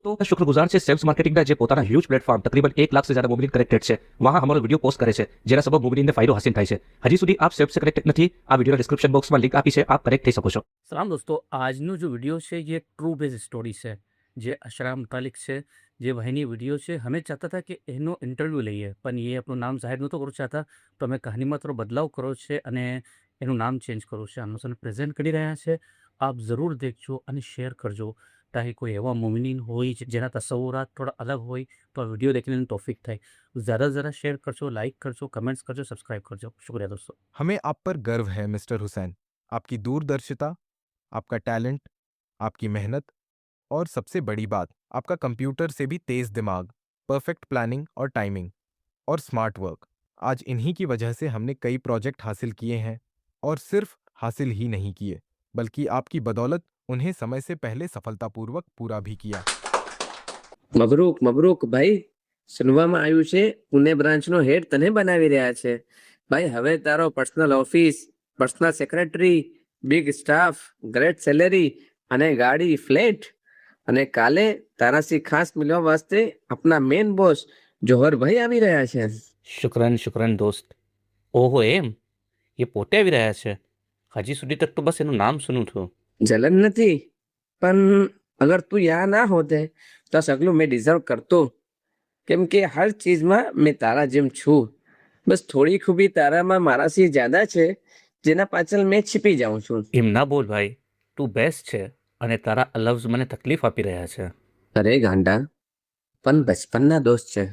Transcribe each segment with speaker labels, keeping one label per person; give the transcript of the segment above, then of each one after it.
Speaker 1: तो शुक्रगुजार છે સેલ્સ માર્કેટિંગના જે પોતાના હ્યુજ પ્લેટફોર્મ તકરીબન 1 લાખ से ज्यादा મોબાઈલ કનેક્ટેડ છે વહાં અમારો વિડિયો પોસ્ટ કરે છે જેના સબબ મોબાઈલને ફાયદો હાસિલ થાય છે હજી સુધી આપ સેલ્સ કનેક્ટેડ નથી આ વિડિયોના ડિસ્ક્રિપ્શન બોક્સમાં લિંક આપી છે આપ કનેક્ટ થઈ શકો છો।
Speaker 2: સલામ દોસ્તો, આજનો जो वीडियो છે ये ट्रू बेस स्टोरी છે જે અશરા મુતાલિક છે જે વહીની વિડીયો છે। हमें चाहता था कि એનો ઇન્ટરવ્યૂ લઈએ પણ એ આપણું નામ જાહેર નહોતો કરવું ચાહતા તો અમે કહાનીમાં થોડો બદલાવ કર્યો છે અને એનું નામ ચેન્જ કર્યું છે। આનું સર પ્રેઝન્ટ કરી રહ્યા છે, આપ જરૂર દેખજો અને શેર કરજો તાकि કોઈ એવા મોમિનીન હોય જેના તસવ્વુરાત થોડા અલગ હોય તો આ વિડીયો દેખને તौफीक થાય। ज़्यादा से ज़्यादा शेयर करजो, लाइक करजो, कमेंट्स करजो, सब्सक्राइब करजो। शुक्रिया दोस्तों।
Speaker 3: हमें आप पर गर्व है मिस्टर हुसैन। आपकी दूरदर्शिता, आपका टैलेंट, आपकी मेहनत और सबसे बड़ी बात आपका कंप्यूटर से भी तेज दिमाग, परफेक्ट प्लानिंग और टाइमिंग और स्मार्ट वर्क। आज इन्हीं की वजह से हमने कई प्रोजेक्ट हासिल किए हैं और सिर्फ हासिल ही नहीं किए बल्कि आपकी बदौलत उन्हें समय से पहले सफलतापूर्वक पूरा भी किया।
Speaker 4: મબરૂક મબરૂક ભાઈ, સુનવામાં આવ્યું છે પુણે બ્રાન્ચનો હેડ તને બનાવી રહ્યા છે ભાઈ। હવે તારો personal office, personal secretary, big staff, great salary અને ગાડી, ફ્લેટ અને કાલે તારાથી ખાસ મિલવા વાસ્તે આપના મેન બોસ જોહરભાઈ આવી રહ્યા છે।
Speaker 2: શુક્રન દોસ્ત। ઓહો એમ, એ પોતે આવી રહ્યા છે? હજી સુધી તક તો બસ એનું નામ સુનું થયું।
Speaker 4: જલન નથી પણ અગર તું યા ના હોતે તો સગલું મેં ડિઝર્વ કરતો, કેમ કે હર ચીજમાં મેં તારા જેમ છું। બસ થોડી ખૂબી તારામાં મારાથી જ્યાદા છે જેના પાછળ મેં છીપી જાઉં છું।
Speaker 2: એમ ના બોલ ભાઈ, તું બેસ્ટ છે અને તારા લફ્ઝ મને તકલીફ આપી રહ્યા છે।
Speaker 4: અરે ગાંડા, પણ બચપનના દોસ્ત છે।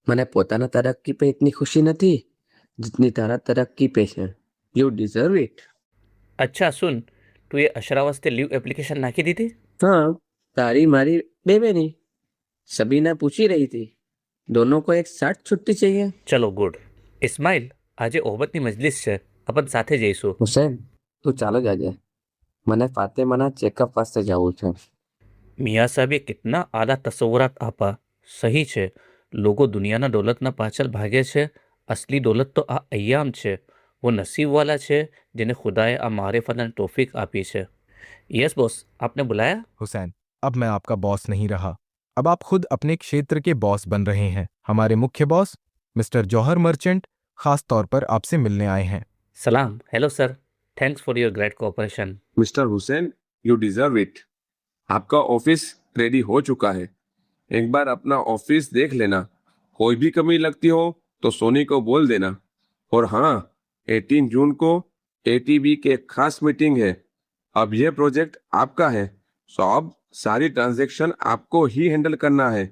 Speaker 4: મને પોતાના તરક્કી पे इतनी खुशी નથી जितनी તારા તરક્કી पे છે। You deserve it.
Speaker 2: અચ્છા સુન, તું એ અશરા વાસ્તે લીવ એપ્લિકેશન નાખી દીધી?
Speaker 4: हाँ, तारी मारी बेबेनी सबीना पूछी रही थी, दोनों को एक साथ छुट्टी चाहिए।
Speaker 2: ચલો ગુડ। ઇસ્માઇલ, આજે ઓહબતની મજલિસ છે, अपन સાથે જઈશું।
Speaker 4: હુસૈન, તું ચાલો જાજે, મને ફાતેમાના ચેકઅપ વાસ્તે જવું છે।
Speaker 2: મિયા સાહેબે કિતના આલા તસવ્વુરાત આપા। સહી છે, લોકો દુનિયાના દોલતના પાછળ ભાગે છે, અસલી દોલત તો આ અય્યામ છે। वो नसीबवाला છે જેને ખુદાએ આ મારિફત અને તૌફીક આપી છે। यस बॉस, आपने बुलाया?
Speaker 3: हुसैन, अब मैं आपका बॉस नहीं रहा, अब आप खुद अपने क्षेत्र के बॉस बन रहे हैं। हमारे मुख्य बॉस मिस्टर जौहर मर्चेंट खास तौर पर आपसे मिलने आए हैं।
Speaker 2: सलाम, hello sir, thanks for your great cooperation.
Speaker 5: Mister Hussain, you deserve it. आपका ऑफिस रेडी हो चुका है, एक बार अपना ऑफिस देख लेना। कोई भी कमी लगती हो तो सोनी को बोल देना। और हाँ, 18 जून को एटीबी के खास मीटिंग है। अब यह प्रोजेक्ट आपका है, सो अब सारी ट्रांजैक्शन आपको ही हैंडल करना है।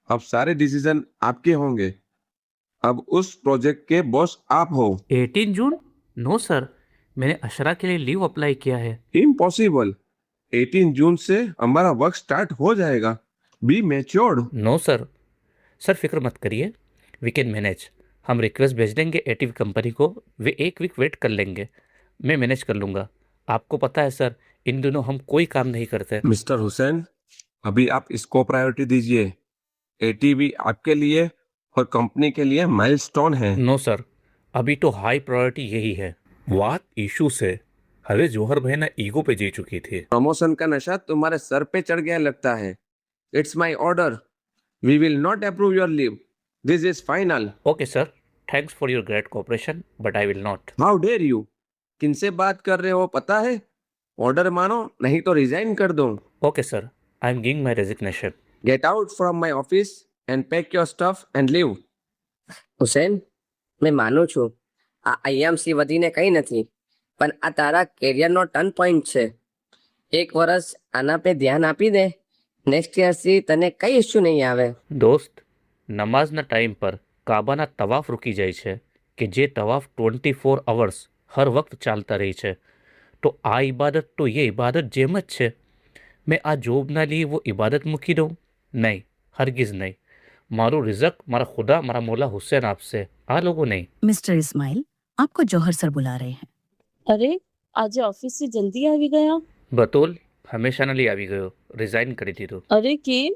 Speaker 5: अब सारे डिसीजन आपके होंगे। अब उस प्रोजेक्ट के बॉस आप हो।
Speaker 2: 18 जून? नो सर, मैंने अशरा के लिए लीव अप्लाई किया है।
Speaker 5: इम्पॉसिबल, 18 जून से हमारा वर्क स्टार्ट हो जाएगा। Be matured.
Speaker 2: No sir, sir फिक्र मत करिए, वी कैन मैनेज। हम रिक्वेस्ट भेज देंगे एटीवी कंपनी को, वे एक वीक वेट कर लेंगे, मैं मैनेज कर लूँगा। आपको पता है सर, इन दिनों हम कोई काम नहीं करते।
Speaker 5: मिस्टर हुसैन, अभी आप इसको प्रायोरिटी दीजिए। एटीवी आपके लिए और कंपनी के लिए माइलस्टोन है।
Speaker 2: नो सर, अभी तो हाई प्रायोरिटी यही है। વાત ઇશુ છે, હવે જોહરભાઈના ઈગો पे जी चुकी थी।
Speaker 4: प्रमोशन का नशा तुम्हारे सर पे चढ़ गया लगता है। It's my order, we will not approve your leave, this is final.
Speaker 2: Okay sir, thanks for your great cooperation but I will not.
Speaker 4: How dare you, किनसे बात कर रहे हो पता है? ऑर्डर मानो नहीं तो रिजाइन कर दो।
Speaker 2: Okay sir, I am giving my resignation.
Speaker 4: Get out from my office and pack your stuff and leave. Hussain, મેં માનું છું આ આઈએમસી વધીને કંઈ નથી, પણ આ તારા કેરિયરનો ટર્ન પોઈન્ટ છે। એક વર્ષ આના पे ધ્યાન આપી દે, નેક્સ્ટ યરથી તને કઈ ઇશ્યુ નહીં આવે।
Speaker 2: દોસ્ત, નમાઝના ટાઈમ પર કાબાના તવાફ રૂકી જાય છે કે જે તવાફ 24 અવર્સ હર વખત ચાલતા રહી છે, તો આ ઇબાદત તો એ ઇબાદત જેમ જ છે। મેં આ જોબના लिए वो इबादत મૂકી દઉં? નહીં, હરગિઝ નહીં। મારું રિઝક મારા ખુદા, મારા મૌલા હુસૈન આપશે, આ લોકો નહીં।
Speaker 6: मिस्टर इस्माइल, आपको जौहर सर बुला रहे हैं।
Speaker 7: અરે, આજે ઓફિસથી જલ્દી આવી ગયા?
Speaker 2: બતુલ હંમેશાના लिए આવી ગયો, રિઝાઇન કરી દીધું।
Speaker 7: અરે કેમ?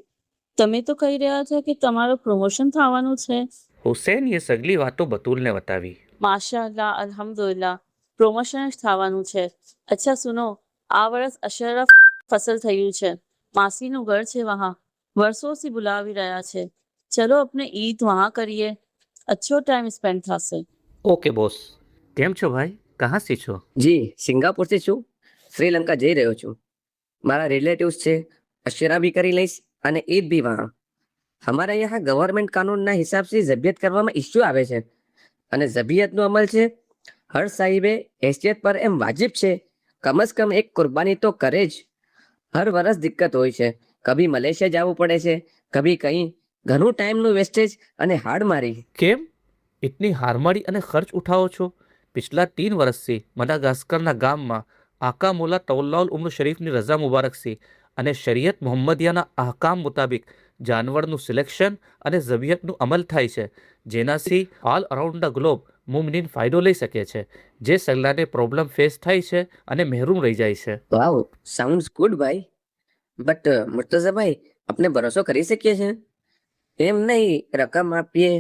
Speaker 7: તમે તો કહી રહ્યા હતા કે તમારું પ્રમોશન થવાનું છે।
Speaker 2: હુસૈન એ સગલી વાતો બતુલને બતાવી।
Speaker 7: માશાઅલ્લાહ, અલ્હમ્દુલિલ્લાહ, પ્રમોશન જ થવાનું છે। અચ્છા સુનો, આ વર્ષ અશરફ ફસલ થયું છે, માસીનું ઘર છે વહાં। વર્ષોથી બોલાવી રહ્યા છે. ચલો अपने ईद वहाँ करिए. अच्छो टाइम स्पेंड થશે.
Speaker 2: Okay boss. કેમ છો ભાઈ? કહાં સે છો?
Speaker 4: જી સિંગાપુરથી છું, શ્રીલંકા જઈ રહ્યો છું. મારા રિલેટિવ્સ છે, અશેરા भी કરી લઈશ અને ઈદ भी वहाँ. हमारे यहाँ गवर्नमेंट कानूनના હિસાબથી જબિયત કરવામાં ઇસ્યુ આવે છે અને જબિયતનો અમલ છે હર સાહિબે हैसियत પર એમ વાજિબ છે કમ સે કમ એક કુરબાની તો કરે જ. હર વર્ષ દિક્કત હોય છે, કભી મલેશિયા જવું પડે છે, કભી કંઈ. ઘણું ટાઈમનું વેસ્ટેજ અને હાડ મારી.
Speaker 2: કેમ ઇતની હારમાળી અને ખર્ચ ઉઠાવો છો? પિછલા 3 વર્ષથી મડાગાસ્કરના ગામમાં આકા મોલા તૌલ્લાઉલ ઉમ્ર શરીફની રઝા મુબારકથી અને શરીયત મોહમ્મદિયાના અહકામ મુતાબિક જાનવરનું સિલેક્શન અને ઝબિયતનું અમલ થાય છે, જેનાથી ઓલ અરાઉન્ડ ધ ગ્લોબ મુમનીન ફાયદો લઈ શકે છે, જે સગલાને પ્રોબ્લેમ ફેસ થાય છે અને મહેરૂમ રહી જાય છે.
Speaker 4: વાવ, સાઉન્ડ્સ ગુડ ભાઈ. બટ મુર્તઝાભાઈ, આપણે ભરોસો કરી શકીએ છીએ? એમ નહીં રકમ આપીએ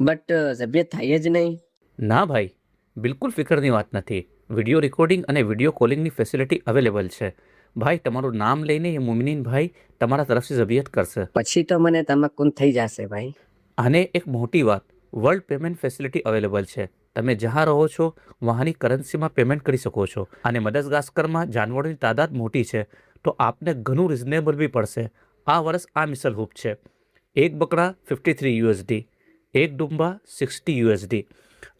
Speaker 4: બટ જબિયત થાય જ નહીં.
Speaker 2: ના ભાઈ, બિલકુલ ફિકરની વાત નથી. વિડીયો રેકોર્ડિંગ અને વિડીયો કોલિંગની ફેસિલિટી અવેલેબલ છે. ભાઈ, તમારું નામ લઈને એ મુમિનીન ભાઈ તમારા તરફથી જબિયત કરશે.
Speaker 4: પછી તો મને તમાકુન થઈ જશે ભાઈ.
Speaker 2: અને એક મોટી વાત, વર્લ્ડ પેમેન્ટ ફેસિલિટી અવેલેબલ છે. તમે જ્યાં રહો છો વહાંની કરન્સીમાં પેમેન્ટ કરી શકો છો. અને મડગાસ્કરમાં જાનવરોની તાદાદ મોટી છે, તો આપને ઘણું રિઝનેબલ બી પડશે. આ વર્ષ આ મિસલ હૂપ છે. એક બકરા $53, એક ડુંબા $60,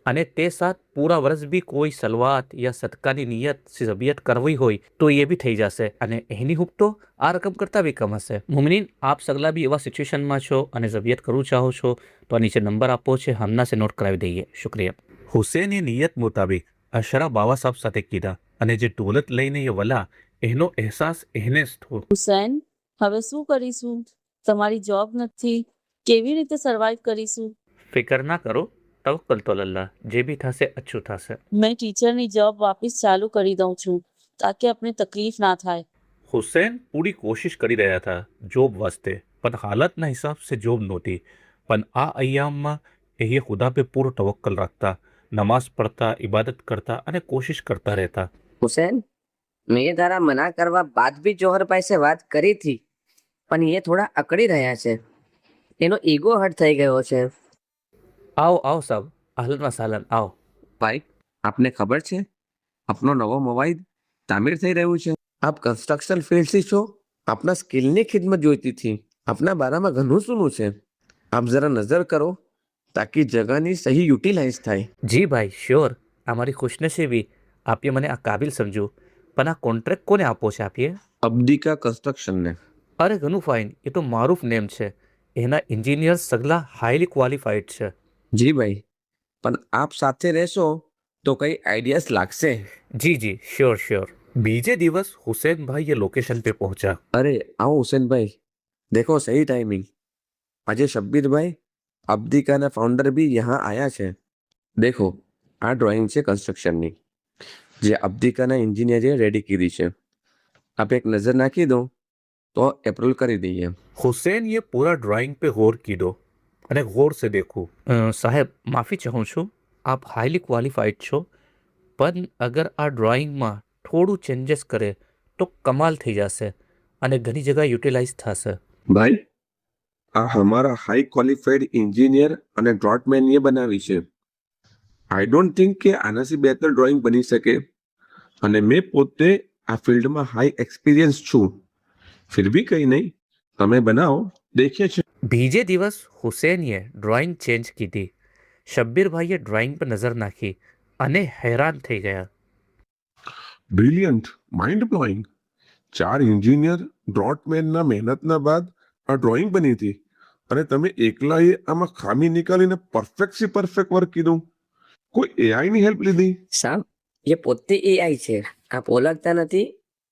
Speaker 2: અને તે સાથ પૂરા વર્ષ બી કોઈ સલવાત યા સદકાની નિયત જબિયત કરવી હોય તો એ બી થઈ જશે. અને એની હૂપ તો આ રકમ કરતાં બી કમ હશે. મુમનીન, આપ સગલા બી એવા સિચ્યુએશનમાં છો અને જબિયત કરવું ચાહો છો તો આ નીચે નંબર આપો છે, હમણાં સે નોટ કરાવી દઈએ. શુક્રિયા. હુસેને નિયત મુતાબિક અશરા બાવા સાહેબ સાથે કીધા અને જે દોલત લઈને એ વલા એનો અહેસાસ એને જ થયો.
Speaker 7: હુસૈન, હવે શું કરીશું? તમારી જોબ નથી, કેવી રીતે સર્વાઈવ કરીશું?
Speaker 2: ફિકર ના કરો, તવક્કલ તો અલ્લાહ, જે બી થશે અચ્છું થશે.
Speaker 7: मैं टीचરની જોબ વાપસ ચાલુ કરી દઉં છું તાકે अपने તકલીફ ના થાય.
Speaker 2: હુસૈન પૂરી કોશિશ કરી રહ્યા હતા જોબ વાસ્તે, પણ હાલતના હિસાબ સે જોબ નહોતી. પણ આ અય્યામમાં એ ખુદા પે પૂરો તવક્કલ રાખતા, નમાઝ પડતા, ઇબાદત કરતા અને કોશિશ કરતા રહેતા.
Speaker 4: હુસેન, મેં તારા મના કરવા બાદ બી જોહર પાસે વાત કરી હતી, પણ એ થોડા અકડી રહ્યા છે. એનો ઈગો હર્ટ થઈ ગયો છે.
Speaker 2: આવો આવો સાહેબ, અહલન વ સહલન, આવો.
Speaker 5: ભાઈ, આપને ખબર છે આપનો નવો મોબાઈલ તામીર થઈ રહ્યું છે? આપ કન્સ્ટ્રક્શન ફિલ્ડથી છો, આપના સ્કિલની ખિદમત જોઈતી હતી. આપના બારામાં ઘણું સુનું છે. આપ જરા નજર કરો તાકી જગાની સહી યુટિલાઇઝ થાય.
Speaker 2: જી ભાઈ, શ્યોર. અમારી ખુશનસીબી આપીએ મને આ કાબિલ સમજો. પણ આ કોન્ટ્રાક્ટ કોને આપો છે આપીએ?
Speaker 5: અબ્દિકા કન્સ્ટ્રક્શનને.
Speaker 2: અરે ઘણું ફાઇન, એ તો મારૂફ નેમ છે. એના એન્જિનિયર્સ સગલા હાઈલી ક્વોલિફાઈડ છે.
Speaker 5: જી ભાઈ, પણ આપ સાથે રહેશો તો કઈ આઈડિયાસ લાગશે.
Speaker 2: જી જી, શ્યોર શ્યોર. બીજે દિવસ હુસૈનભાઈ એ લોકેશન पे પહોંચા.
Speaker 5: અરે આવો હુસેનભાઈ, देखो सही टाइमिंग. આજે શબ્બીરભાઈ અબ્દિકાના ફાઉન્ડર બી યહાં આયા છે. દેખો, આ ડ્રોઈંગ છે કન્સ્ટ્રક્શનની, જે અબ્દિકાના એન્જિનિયરે રેડી કીધી છે. આપ એક નજર નાખી દો તો એપ્રુવલ કરી દઈએ.
Speaker 2: હુસૈન ये पूरा ड्राइंग पे गौर की दो અને ગૌર से देखो. સાહેબ, માફી ચાહું છું, આપ હાઈલી ક્વોલિફાઈડ છો, પણ અગર આ ડ્રોઈંગમાં થોડું ચેન્જીસ કરે તો કમાલ થઈ જશે અને ઘણી જગ્યાએ યુટિલાઇઝ થશે.
Speaker 5: ભાઈ, આ હમારા હાઈ ક્વોલિફાઈડ એન્જિનિયર અને ડ્રોટમેનએ બનાવી છે. આઈ ડોન્ટ થિંક કે આનાથી બહેતર ડ્રોઈંગ બની શકે, અને મેં પોતે આ ફિલ્ડમાં હાઈ એક્સપિરિયન્સ છું. ફિર ભી કંઈ નહીં, તમે બનાવો, દેખીએ છે.
Speaker 2: બીજે દિવસ હુસૈનએ ડ્રોઈંગ ચેન્જ કીધી. શબ્બીરભાઈએ ડ્રોઈંગ પર નજર નાખી અને હેરાન થઈ ગયા.
Speaker 5: Brilliant, mind blowing. 4 એન્જિનિયર ડ્રોટમેનના મહેનતના બાદ આ ડ્રોઈંગ બની હતી, અને તમે એકલાએ આમાં ખામી નીકાળીને પરફેક્ટથી પરફેક્ટ વર્ક કીધું. કોઈ એઆઈની હેલ્પ લીધી?
Speaker 4: સાહેબ, એ પોતે એઆઈ છે. આપ ઓળખતા નથી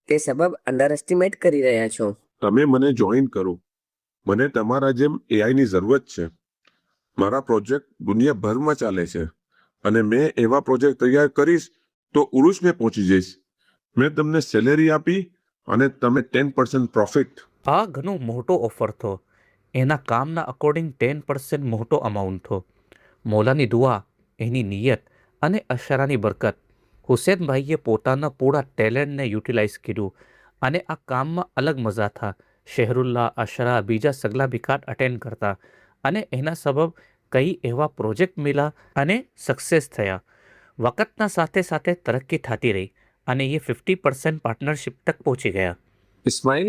Speaker 4: તે સબબ અંડર એસ્ટિમેટ કરી રહ્યા છો.
Speaker 5: તમે મને જોઈન કરો. મને તમારા જેમ એઆઈની જરૂરત છે. મારા પ્રોજેક્ટ દુનિયાભરમાં ચાલે છે, અને મેં એવા પ્રોજેક્ટ તૈયાર કરીશ તો ઉરુસ મેં પહોંચી જઈશ. મેં તમને સેલેરી આપી અને તમે 10% પ્રોફિટ.
Speaker 2: આ ઘણો મોટો ઓફર થો. એના કામના અકોર્ડિંગ 10% મોટો અમાઉન્ટ થો. મૌલાની દુઆ, એની નિયત અને અશરાની બરકત. હુસૈનભાઈએ પોતાના પૂરા ટેલેન્ટને યુટિલાઇઝ કર્યું અને આ કામમાં અલગ મજા થા શહેરુલ્લા અશરા બીજા સગલા બિકાટ અટેન્ડ કરતા અને એના સબબ કઈ એવા પ્રોજેક્ટ મિલા અને સક્સેસ થયા. વખતના સાથે સાથે તરક્કી થતી રહી અને એ 50% પાર્ટનરશિપ તક પહોંચી ગયા.
Speaker 5: ઇસ્માઇલ,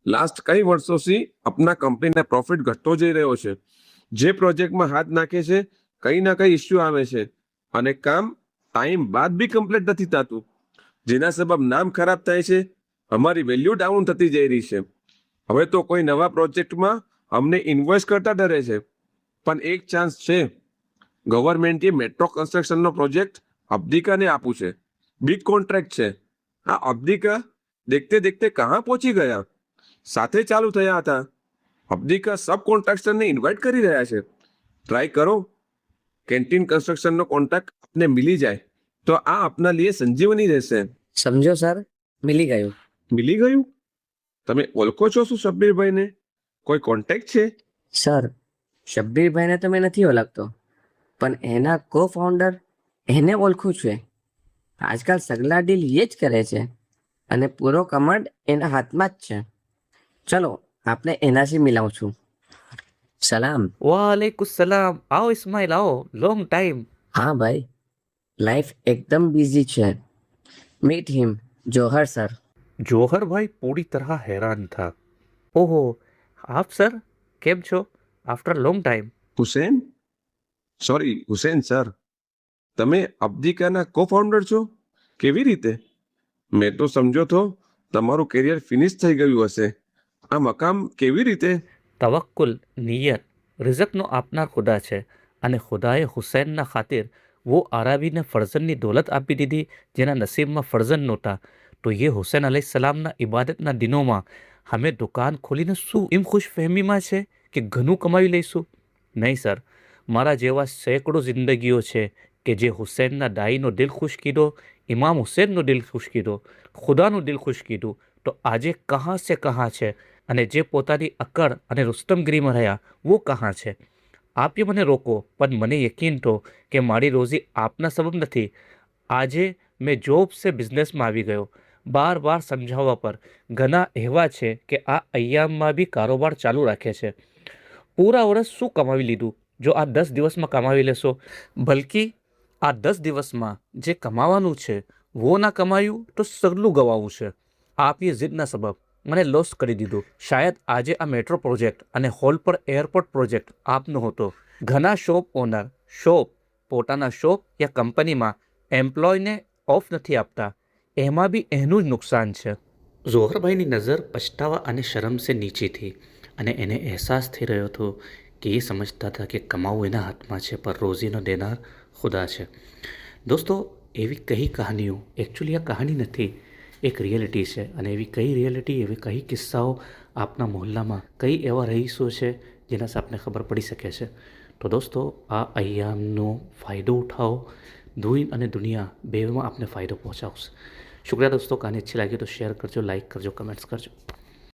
Speaker 5: લાસ્ટ કઈ વર્ષોથી આપના કંપનીના પ્રોફિટ ઘટતો જઈ રહ્યો છે. જે પ્રોજેક્ટમાં હાથ નાખે છે કઈ ના કઈ ઇસ્યુ આવે છે અને કામ ટાઈમ બાદ બી કમ્પ્લીટ નથી થતું, જેના સબબ નામ ખરાબ થાય છે, અમારી વેલ્યુ ડાઉન થતી જઈ રહી છે. હવે તો કોઈ નવા પ્રોજેક્ટમાં અમને ઇન્વેસ્ટ કરતા ડરે છે. પણ એક ચાન્સ છે, ગવર્મેન્ટે મેટ્રો કન્સ્ટ્રક્શનનો પ્રોજેક્ટ અબ્દિકાને આપવું છે. બિગ કોન્ટ્રાક્ટ છે. આ અબ્દિકા દેખતે દેખતે કહાં પહોંચી ગયા. સાથે ચાલુ થયા હતા. અબ્દિકા સબ કોન્ટ્રાક્ટરને ઇન્વાઇટ કરી રહ્યા છે. ટ્રાય કરો, કેન્ટીન કન્સ્ટ્રક્શનનો કોન્ટ્રાક્ટ આપને મિલી જાય તો આ આપના લીએ સંજીવની રહેશે.
Speaker 4: સમજો સર, મિલી ગયું.
Speaker 5: મિલી ગયું? તમે ઓળખો છો શું શબ્બીરભાઈને? કોઈ કોન્ટેક્ટ છે?
Speaker 4: સર, શબ્બીરભાઈને તો મેં નથી ઓળખતો, પણ એના કો ફાઉન્ડર એને ઓળખું છું. આજકાલ સગલા ડીલ એ જ કરે છે અને પૂરો કમાન્ડ એના હાથમાં જ છે. ચલો આપને એનાથી મિલાવું છું. સલામ.
Speaker 2: વાલેકુમ સલામ. આવો ઇસ્માઇલ, આવો. Long time.
Speaker 4: હા ભાઈ, લાઈફ એકદમ બિઝી છે. Meet him, Johar sir.
Speaker 2: જોહરભાઈ પૂરી તરહ हैरान था. ઓહો, આપ સર કેમ છો? After long time.
Speaker 5: Hussain? Sorry, Hussain sir. તમે અબ્દિકાના કો ફાઉન્ડર છો? કેવી રીતે? મેં તો સમજો તો તમારું કેરિયર ફિનિશ થઈ ગયું હશે. આ મકામ કેવી રીતે?
Speaker 2: તવક્કુલ, નિયત, રિઝકનો આપનાર ખુદા છે અને ખુદાએ હુસૈનના ખાतिर वो આરાબીને ફરઝનની દોલત આપી દીધી જેના નસીબમાં ફરઝન નહોતા. તો ये હુસૈન અલૈહિસ્સલામના ઇબાદતના દિનોમાં અમે દુકાન ખોલીને શું એમ ખુશફહેમીમાં છે કે ઘણું કમાવી લઈશું? નહીં સર, મારા જેવા સેંકડો જિંદગીઓ છે કે જે હુસૈનના દાઈનો દિલ ખુશ કીધો, ઇમામ હુસૈનનો દિલ ખુશ કીધો, ખુદાનું દિલ ખુશ કીધું. તો આજે કહાં સે કહાં છે અને જે પોતાની અકડ અને રુસ્તમગીરીમાં રહ્યા वो કહાં છે? આપે મને રોકો, પણ મને યકીન તો કે મારી રોજી આપના સબબ નથી. આજે મેં જોબ સે બિઝનેસમાં આવી ગયો. બાર બાર સમજાવવા પર ઘણા એવા છે કે આ અય્યામમાં બી કારોબાર ચાલુ રાખે છે. પૂરા વર્ષ શું કમાવી લીધું જો આ 10 દિવસમાં કમાવી લેશો? બલકી આ 10 દિવસમાં જે કમાવાનું છે वो ના કમાયું તો સગલું ગવાવું છે. આપ એ જીદના સબબ મને લોસ કરી દીધું. શાયદ આજે આ મેટ્રો પ્રોજેક્ટ અને હોલ પર એરપોર્ટ પ્રોજેક્ટ આપનો હતો. ઘણા શોપ ઓનર પોતાના શોપ યા કંપનીમાં એમ્પ્લોયને ઓફ નથી આપતા. એમાં બી એનું જ નુકસાન છે. ઝોહરભાઈની નજર પછતાવા અને શરમ સે નીચી થી અને એને અહેસાસ થઈ રહ્યો હતો કે એ સમજતા હતા કે કમાવું એના હાથમાં છે પર રોજીનો દેનાર ખુદા છે. દોસ્તો, એવી કઈ કહાનીઓ, એકચ્યુઅલી આ કહાની નથી, એક રિયાલિટી છે. અને એવી કઈ રિયાલિટી, એવી કઈ કિસ્સાઓ આપના મોહલ્લામાં કઈ એવા રહીશો છે જેનાથી આપને ખબર પડી શકે છે. તો દોસ્તો, આ અય્યામનો ફાયદો ઉઠાવો. દુનિયા અને દુનિયા બેમાં આપને ફાયદો પહોંચાડશે. શુક્રિયા દોસ્તો. કહાની अच्छी लगी तो शेयर करजो, लाइक करजो, कमेंट्स करजो.